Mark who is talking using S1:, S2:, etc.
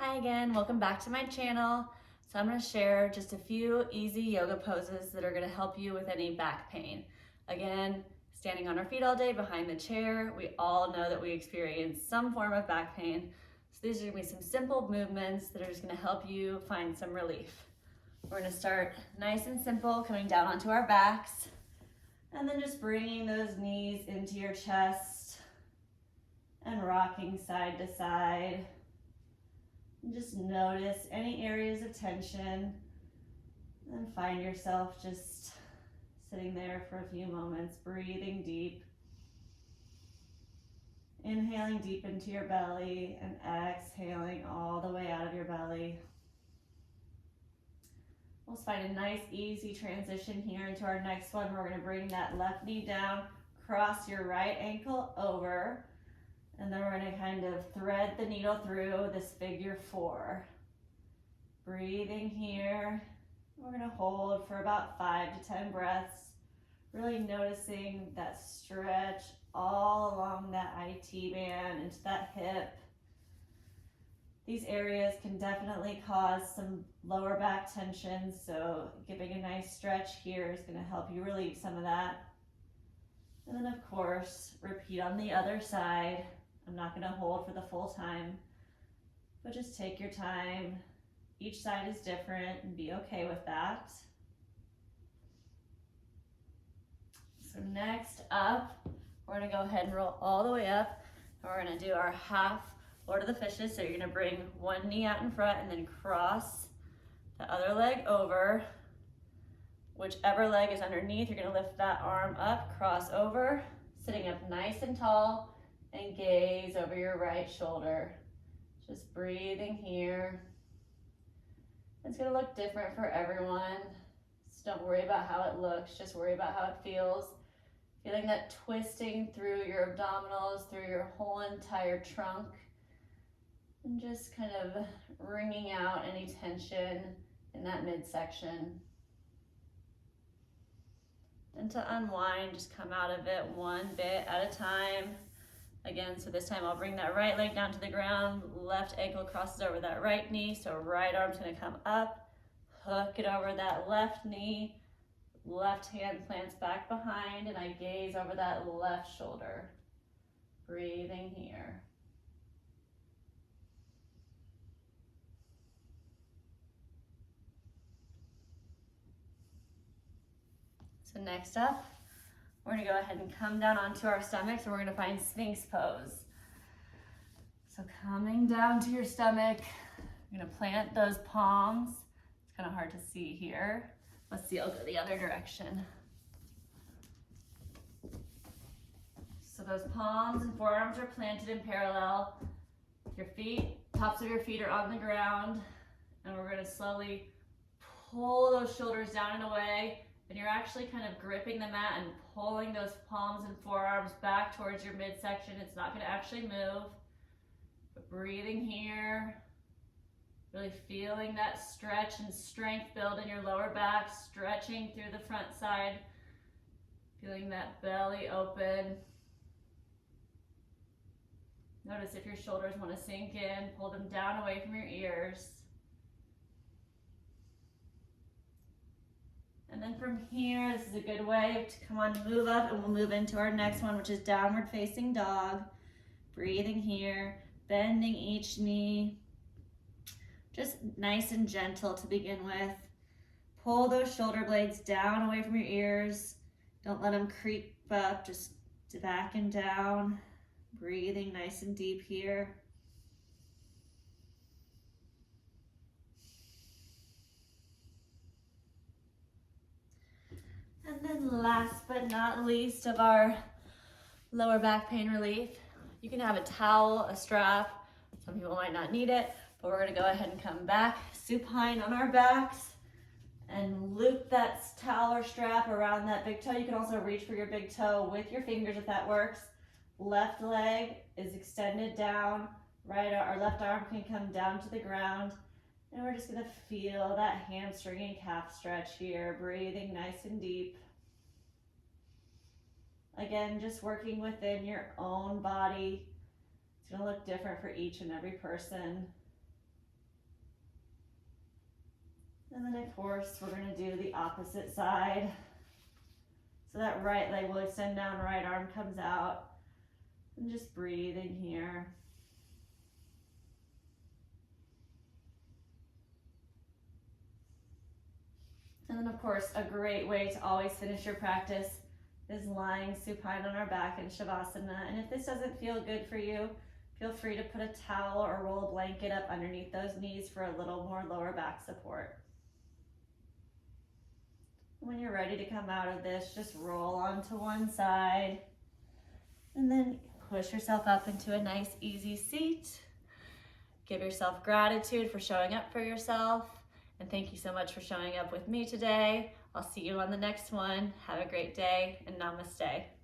S1: Hi again, welcome back to my channel. So I'm going to share just a few easy yoga poses that are going to help you with any back pain. Again, standing on our feet all day behind the chair, we all know that we experience some form of back pain. So these are going to be some simple movements that are just going to help you find some relief. We're going to start nice and simple, coming down onto our backs, and then just bringing those knees into your chest and rocking side to side. And just notice any areas of tension and find yourself just sitting there for a few moments, breathing deep, inhaling deep into your belly and exhaling all the way out of your belly. We'll find a nice easy transition here into our next one. We're going to bring that left knee down, cross your right ankle over, and then we're going to kind of thread the needle through this figure four. Breathing here. We're going to hold for about 5 to 10 breaths, really noticing that stretch all along that IT band into that hip. These areas can definitely cause some lower back tension, so giving a nice stretch here is going to help you relieve some of that. And then of course, repeat on the other side. I'm not going to hold for the full time, but just take your time. Each side is different and be okay with that. So next up, we're going to go ahead and roll all the way up. And we're going to do our half Lord of the Fishes. So you're going to bring one knee out in front and then cross the other leg over. Whichever leg is underneath, you're going to lift that arm up, cross over, sitting up nice and tall, and gaze over your right shoulder. Just breathing here. It's going to look different for everyone. So don't worry about how it looks, just worry about how it feels. Feeling that twisting through your abdominals, through your whole entire trunk. And just kind of wringing out any tension in that midsection. And to unwind, just come out of it one bit at a time. Again, so this time I'll bring that right leg down to the ground, left ankle crosses over that right knee, so right arm's gonna come up, hook it over that left knee, left hand plants back behind, and I gaze over that left shoulder. Breathing here. So next up, we're gonna go ahead and come down onto our stomachs, and we're gonna find Sphinx pose. So coming down to your stomach, you're gonna plant those palms. It's kind of hard to see here. Let's see, I'll go the other direction. So those palms and forearms are planted in parallel. Your feet, tops of your feet are on the ground, and we're gonna slowly pull those shoulders down and away, and you're actually kind of gripping the mat and pulling those palms and forearms back towards your midsection. It's not gonna actually move. But breathing here, really feeling that stretch and strength build in your lower back, stretching through the front side, feeling that belly open. Notice if your shoulders want to sink in, pull them down away from your ears. And then from here, this is a good way to come on, move up, and we'll move into our next one, which is downward facing dog. Breathing here, bending each knee. Just nice and gentle to begin with. Pull those shoulder blades down away from your ears. Don't let them creep up, just back and down. Breathing nice and deep here. And then last but not least of our lower back pain relief, you can have a towel, a strap. Some people might not need it, but we're gonna go ahead and come back supine on our backs and loop that towel or strap around that big toe. You can also reach for your big toe with your fingers if that works. Left leg is extended down, our left arm can come down to the ground, and we're just gonna feel that hamstring and calf stretch here, breathing nice and deep. Again, just working within your own body. It's gonna look different for each and every person. And then of course, we're gonna do the opposite side. So that right leg will extend down, right arm comes out. And just breathing here. And then of course, a great way to always finish your practice is lying supine on our back in Shavasana. And if this doesn't feel good for you, feel free to put a towel or roll a blanket up underneath those knees for a little more lower back support. When you're ready to come out of this, just roll onto one side and then push yourself up into a nice easy seat. Give yourself gratitude for showing up for yourself. And thank you so much for showing up with me today. I'll see you on the next one. Have a great day and namaste.